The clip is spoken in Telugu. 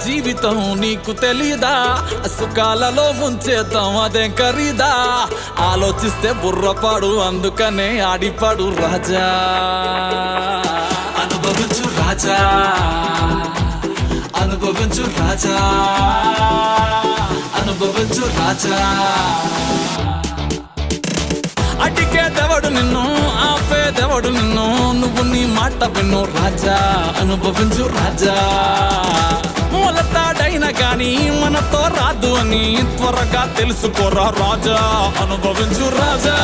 జీవితం నీకు తెలీదా, సుఖాలలో ముంచేద్దాం అదేం ఖరీదా. ఆలోచిస్తే బుర్రపాడు, అందుకనే ఆడిపాడు రాజా. అనుభవించు రాజా, అనుభవించు రాజా, అనుభవించు రాజా. అడిగేదెవడు నిన్ను, ఆపేదెవడు నిన్ను, నువ్వు నీ మాట విన్ను రాజా. అనుభవించు రాజా. మొలతాడైన గాని మనతో రాదు అని త్వరగా తెలుసుకోరా రాజా. అనుభవించు రాజా.